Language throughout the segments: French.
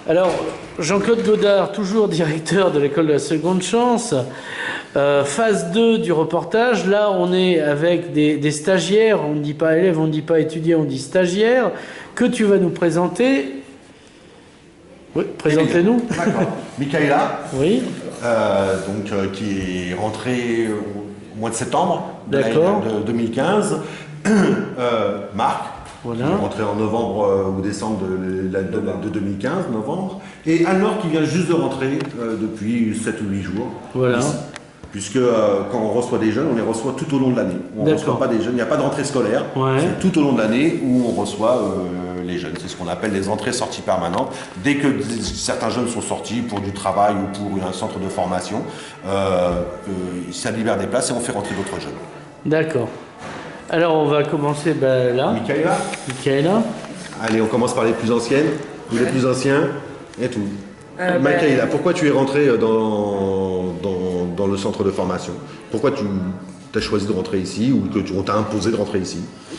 Alors, Jean-Claude Godard, toujours directeur de l'école de la seconde chance, phase 2 du reportage. Là, on est avec des stagiaires, on ne dit pas élèves, on ne dit pas étudiants, on dit stagiaires, que tu vas nous présenter. Oui, présentez-nous. D'accord. Michaela, Oui. Qui est rentrée au mois de septembre de 2015. Marc, voilà. qui est rentré en novembre ou décembre de 2015, novembre. Et Anne-Laure qui vient juste de rentrer depuis 7 ou 8 jours. Voilà. Ici. Puisque quand on reçoit des jeunes, on les reçoit tout au long de l'année. On ne reçoit pas des jeunes, il n'y a pas de rentrée scolaire. Ouais. C'est tout au long de l'année où on reçoit les jeunes. C'est ce qu'on appelle les entrées-sorties permanentes. Dès que certains jeunes sont sortis pour du travail ou pour un centre de formation, ça libère des places et on fait rentrer d'autres jeunes. D'accord. Alors on va commencer là. Michaela. Allez, on commence par les plus anciennes, ou les plus anciens, et tout. Michaela, pourquoi tu es rentrée dans le centre de formation? Pourquoi tu as choisi de rentrer ici ou on t'a imposé de rentrer ici?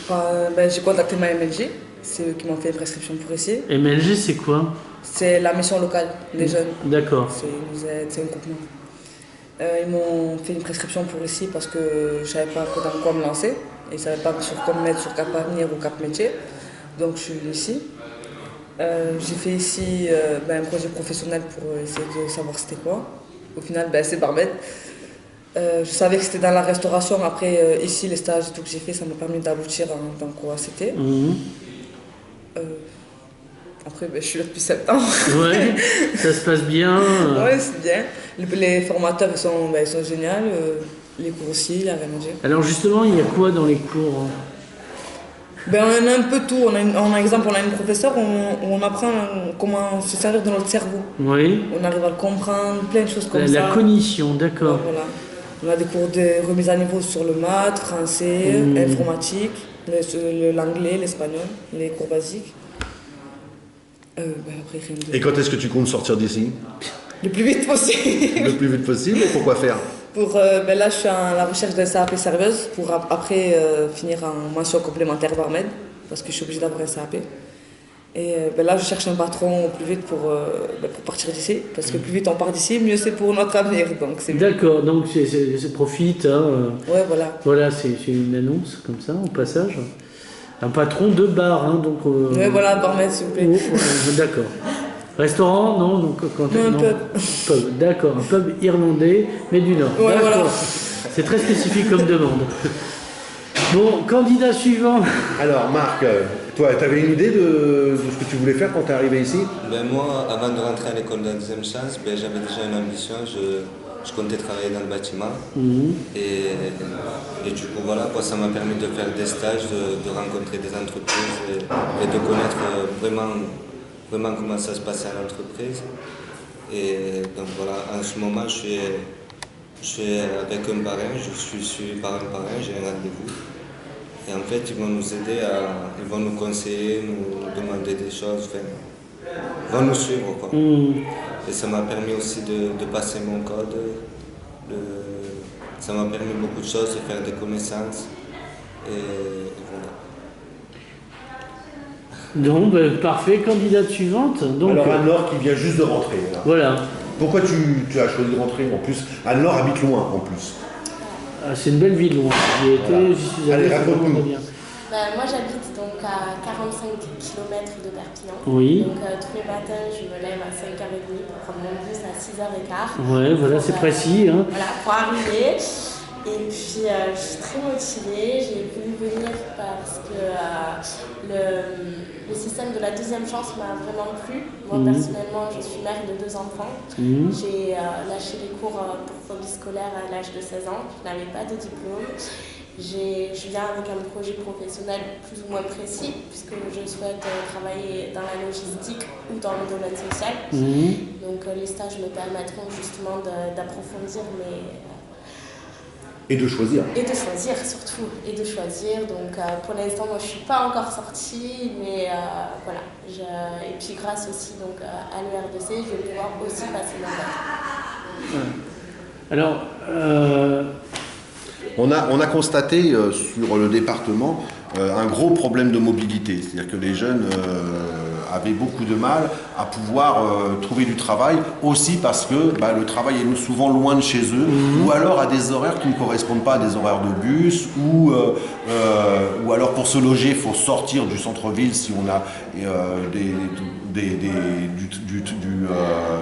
J'ai contacté ma MLG, c'est eux qui m'ont fait une prescription pour ici. MLG, c'est quoi? C'est la mission locale des jeunes. D'accord. C'est un groupement. Ils m'ont fait une prescription pour ici parce que je ne savais pas dans quoi me lancer. Et ils ne savaient pas sur quoi me mettre sur Cap Avenir ou Cap Métier. Donc je suis venue ici. J'ai fait ici un projet professionnel pour essayer de savoir c'était quoi. Au final, c'est barmaid. Je savais que c'était dans la restauration. Après, ici, les stages et tout que j'ai fait, ça m'a permis d'aboutir dans quoi c'était. Après, je suis là depuis septembre. Ouais, ça se passe bien. Ouais, c'est bien. Les formateurs, ils sont géniaux. Les cours aussi, la RMG. Alors justement, il y a quoi dans les cours? On a un peu tout. On a une professeure où on apprend comment se servir de notre cerveau. Oui. On arrive à le comprendre, plein de choses comme ça. La cognition, d'accord. Voilà. On a des cours de remise à niveau sur le maths, français, informatique, l'anglais, l'espagnol, les cours basiques. Après, rien de... Et quand est-ce que tu comptes sortir d'ici? Le plus vite possible. Le plus vite possible, et pourquoi faire? Là, je suis à la recherche d'un CAP serveuse pour après finir en mention complémentaire barmaid, parce que je suis obligée d'avoir un CAP. Et là, je cherche un patron au plus vite pour partir d'ici, parce que plus vite on part d'ici, mieux c'est pour notre avenir. D'accord, donc c'est profite. Ouais, voilà. Voilà, c'est une annonce comme ça, au passage. Un patron de bar, donc... Ouais, voilà, barmaid, s'il vous plaît. D'accord. Restaurant, non, donc un pub. Pub. D'accord, un pub irlandais, mais du Nord. Ouais, d'accord. voilà. C'est très spécifique comme demande. Bon, candidat suivant. Alors, Marc, toi, tu avais une idée de ce que tu voulais faire quand tu es arrivé ici? Moi, avant de rentrer à l'école de la deuxième chance, j'avais déjà une ambition. Je comptais travailler dans le bâtiment. Et du coup, voilà, ça m'a permis de faire des stages, de rencontrer des entreprises et de connaître vraiment comment ça se passe à l'entreprise. Et donc voilà, en ce moment, je suis avec un parrain, je suis suivi par un parrain, j'ai un rendez-vous. Et en fait, ils vont nous aider, ils vont nous conseiller, nous demander des choses, ils vont nous suivre, quoi. Et ça m'a permis aussi de passer mon code. Ça m'a permis beaucoup de choses, de faire des connaissances. Et voilà. Donc, parfait, candidate suivante. Donc, alors, Anne-Laure qui vient juste de rentrer. Là. Voilà. Pourquoi tu as choisi de rentrer en plus? Anne-Laure habite loin en plus. C'est une belle ville loin. J'y suis allé, c'est vraiment bien. Moi j'habite donc à 45 km de Perpignan. Oui. Donc tous les matins je me lève à 5h30 pour prendre mon bus à 6h15. Ouais, voilà, c'est précis. Voilà, pour arriver. Et puis je suis très motivée, j'ai voulu venir parce que le système de la deuxième chance m'a vraiment plu. Moi personnellement je suis mère de 2 enfants. J'ai lâché les cours pour phobie scolaire à l'âge de 16 ans, je n'avais pas de diplôme. Je viens avec un projet professionnel plus ou moins précis puisque je souhaite travailler dans la logistique ou dans le domaine social. Donc les stages me permettront justement d'approfondir mes... Et de choisir. Et de choisir surtout. Et de choisir. Donc pour l'instant, moi je ne suis pas encore sortie, mais voilà. Et puis grâce aussi donc, à l'ERDC, je vais pouvoir aussi passer mon bac. Alors, on a constaté sur le département un gros problème de mobilité. C'est-à-dire que les jeunes avaient beaucoup de mal à pouvoir trouver du travail, aussi parce que le travail est souvent loin de chez eux, ou alors à des horaires qui ne correspondent pas à des horaires de bus, ou alors pour se loger, il faut sortir du centre-ville si on a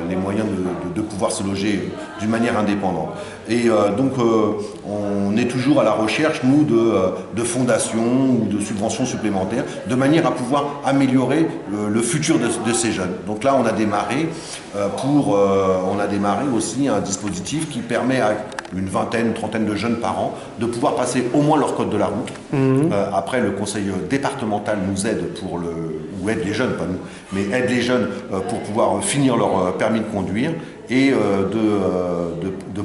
les moyens de pouvoir se loger d'une manière indépendante. Et donc on est toujours à la recherche, nous, de fondations ou de subventions supplémentaires, de manière à pouvoir améliorer le futur de ces jeunes. Donc là, on a démarré aussi un dispositif qui permet à une vingtaine, une trentaine de jeunes par an de pouvoir passer au moins leur code de la route. Après, le conseil départemental nous aide ou aide les jeunes, pas nous, mais aide les jeunes pour pouvoir finir leur permis de conduire et de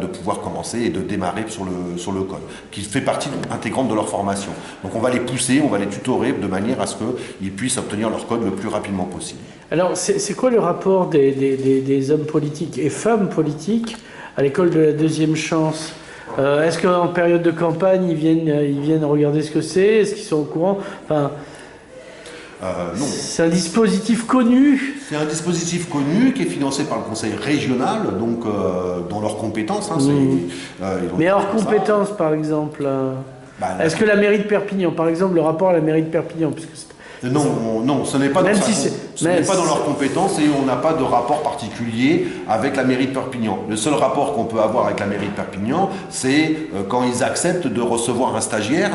pouvoir commencer et de démarrer sur le code, qui fait partie intégrante de leur formation. Donc on va les pousser, on va les tutorer de manière à ce qu'ils puissent obtenir leur code le plus rapidement possible. Alors c'est quoi le rapport des hommes politiques et femmes politiques à l'école de la deuxième chance? Est-ce qu'en période de campagne, ils viennent regarder ce que c'est? Est-ce qu'ils sont au courant? Enfin, non. C'est un dispositif connu. C'est un dispositif connu qui est financé par le conseil régional, donc dans leurs compétences. Mais hors compétences, par exemple. Est-ce que la mairie de Perpignan, par exemple, le rapport à la mairie de Perpignan, puisque non, ce n'est pas dans leurs compétences et on n'a pas de rapport particulier avec la mairie de Perpignan. Le seul rapport qu'on peut avoir avec la mairie de Perpignan, c'est quand ils acceptent de recevoir un stagiaire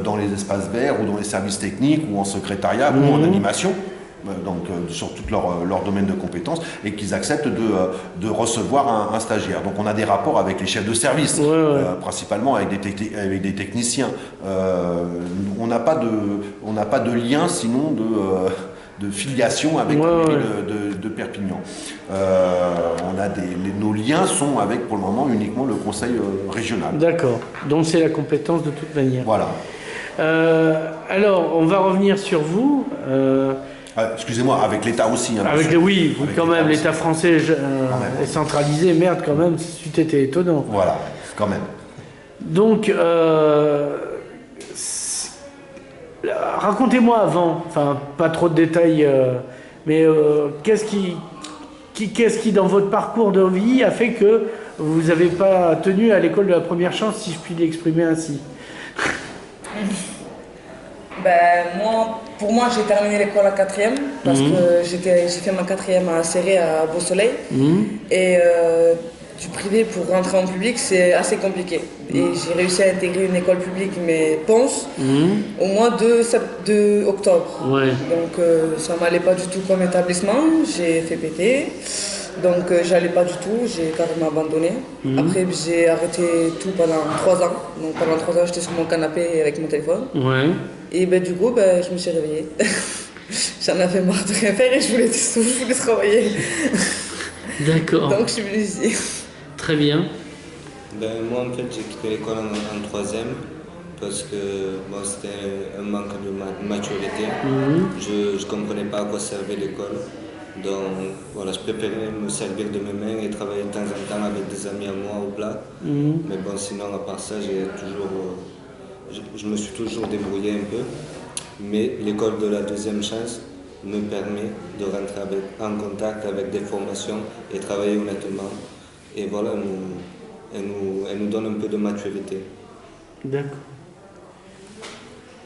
dans les espaces verts ou dans les services techniques ou en secrétariat ou en animation, donc sur tout leur domaine de compétences, et qu'ils acceptent de recevoir un stagiaire. Donc on a des rapports avec les chefs de service, principalement avec des techniciens. On n'a pas de lien sinon de filiation avec la mairie de Perpignan. Nos liens sont avec, pour le moment, uniquement le conseil régional. D'accord, donc c'est la compétence de toute manière. Voilà. Alors, on va revenir sur vous. Excusez-moi, avec l'État aussi. Oui, quand même, l'État français est centralisé. Merde, quand même, c'était étonnant. Voilà, quand même. Donc, racontez-moi avant, enfin, pas trop de détails, mais qu'est-ce qui, dans votre parcours de vie, a fait que vous n'avez pas tenu à l'école de la première chance, si je puis l'exprimer ainsi? Pour moi, j'ai terminé l'école à 4e parce que j'ai fait ma 4e à Serré, à Beau-Soleil. Et du privé pour rentrer en public, c'est assez compliqué. Et j'ai réussi à intégrer une école publique, mais Ponce, au mois de octobre. Donc ça m'allait pas du tout comme établissement. J'ai fait péter. Donc j'allais pas du tout, j'ai carrément abandonné. Après j'ai arrêté tout pendant 3 ans. Donc pendant 3 ans j'étais sur mon canapé avec mon téléphone. Et du coup je me suis réveillée. J'en avais marre de rien faire et je voulais travailler. D'accord. Donc je suis venue ici. Très bien. Moi en fait j'ai quitté l'école en 3e parce que c'était un manque de maturité. Je ne comprenais pas à quoi servait l'école. Donc voilà, je préférais me servir de mes mains et travailler de temps en temps avec des amis à moi au plat. Mais bon, sinon à part ça, je me suis toujours débrouillé un peu. Mais l'école de la deuxième chance me permet de rentrer en contact avec des formations et travailler honnêtement. Et voilà, elle nous donne un peu de maturité. D'accord.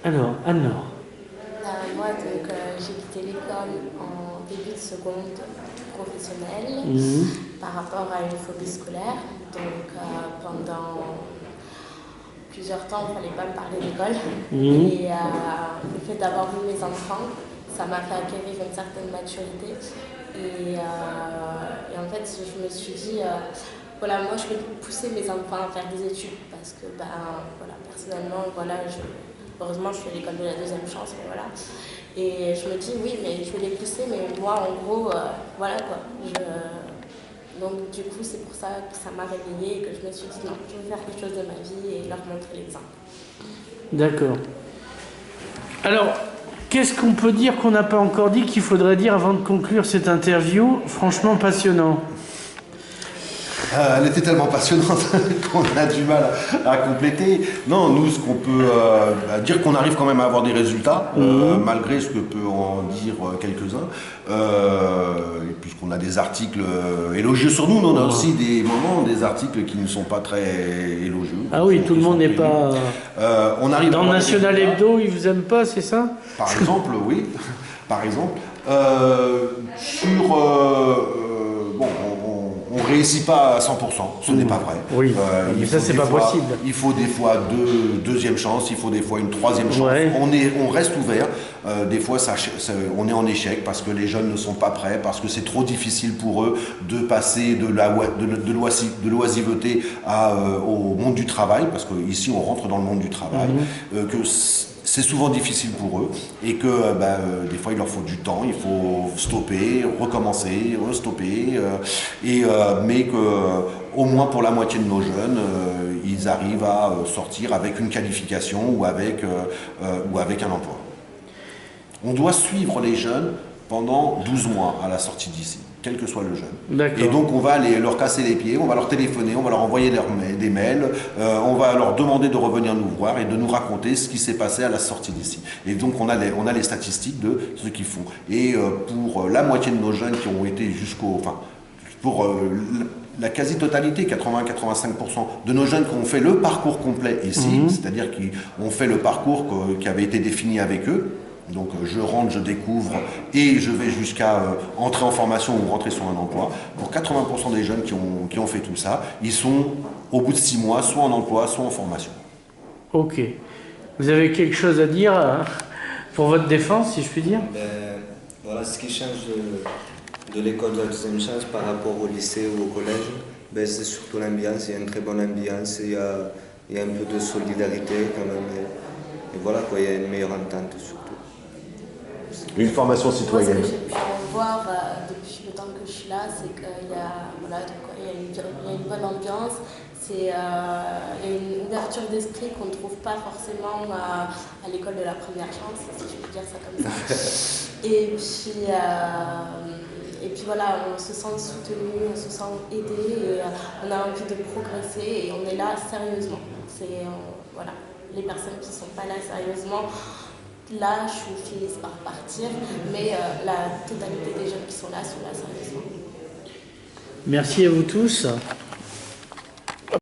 Alors, Anne-Laure. Moi, j'ai quitté l'école en début de seconde professionnelle par rapport à une phobie scolaire. Donc, pendant plusieurs temps, il ne fallait pas me parler d'école. Et le fait d'avoir vu mes enfants, ça m'a fait acquérir une certaine maturité. Et en fait, je me suis dit, moi, je vais pousser mes enfants à faire des études parce que, personnellement, heureusement, je suis à l'école de la deuxième chance, mais voilà. Et je me dis, oui, mais je vais les pousser, mais moi, en gros, voilà quoi. Donc, du coup, c'est pour ça que ça m'a réveillée et que je me suis dit, non, je vais faire quelque chose de ma vie et leur montrer l'exemple. D'accord. Alors, qu'est-ce qu'on peut dire qu'on n'a pas encore dit, qu'il faudrait dire avant de conclure cette interview? Franchement passionnant. Elle était tellement passionnante qu'on a du mal à compléter. Non, nous, ce qu'on peut dire qu'on arrive quand même à avoir des résultats, malgré ce que peut en dire quelques-uns. Et puisqu'on a des articles élogieux sur nous, mais on a aussi des moments, des articles qui ne sont pas très élogieux. Ah oui, tout le monde n'est pas... on arrive dans National Hebdo, ils vous aiment pas, c'est ça? Par exemple, oui. Par exemple. Bon, on ne réussit pas à 100%, ce n'est pas vrai. Oui, mais ça c'est pas possible. Il faut des fois deuxième chance, il faut des fois une troisième chance. Ouais. On reste ouvert. Des fois, on est en échec parce que les jeunes ne sont pas prêts, parce que c'est trop difficile pour eux de passer de l'oisiveté au monde du travail, parce qu'ici on rentre dans le monde du travail, que c'est souvent difficile pour eux et que des fois il leur faut du temps, il faut stopper, recommencer, restopper, mais que au moins pour la moitié de nos jeunes, ils arrivent à sortir avec une qualification ou avec un emploi. On doit suivre les jeunes pendant 12 mois à la sortie d'ici, quel que soit le jeune. Et donc on va leur casser les pieds, on va leur téléphoner, on va leur envoyer des mails, on va leur demander de revenir nous voir et de nous raconter ce qui s'est passé à la sortie d'ici. Et donc on a les statistiques de ce qu'ils font. Et pour la moitié de nos jeunes qui ont été pour la quasi-totalité, 80-85% de nos jeunes qui ont fait le parcours complet ici, c'est-à-dire qui ont fait le parcours qui avait été défini avec eux. Donc je rentre, je découvre et je vais jusqu'à entrer en formation ou rentrer sur un emploi. Pour 80% des jeunes qui ont fait tout ça, ils sont au bout de 6 mois, soit en emploi, soit en formation. Ok. Vous avez quelque chose à dire pour votre défense, si je puis dire? Voilà, ce qui change de l'école de la deuxième chance par rapport au lycée ou au collège, c'est surtout l'ambiance. Il y a une très bonne ambiance, il y a un peu de solidarité quand même. Et voilà, quoi, il y a une meilleure entente surtout. Une formation citoyenne. Moi, ce que j'ai pu en voir depuis le temps que je suis là, c'est qu'il y a une bonne ambiance, il y a une ouverture d'esprit qu'on ne trouve pas forcément à l'école de la première chance, si je peux dire ça comme ça. Et puis voilà, on se sent soutenu, on se sent aidé, on a envie de progresser et on est là sérieusement. Voilà, les personnes qui ne sont pas là sérieusement lâchent ou finissent par partir, mais la totalité des jeunes qui sont là sérieusement. Merci à vous tous.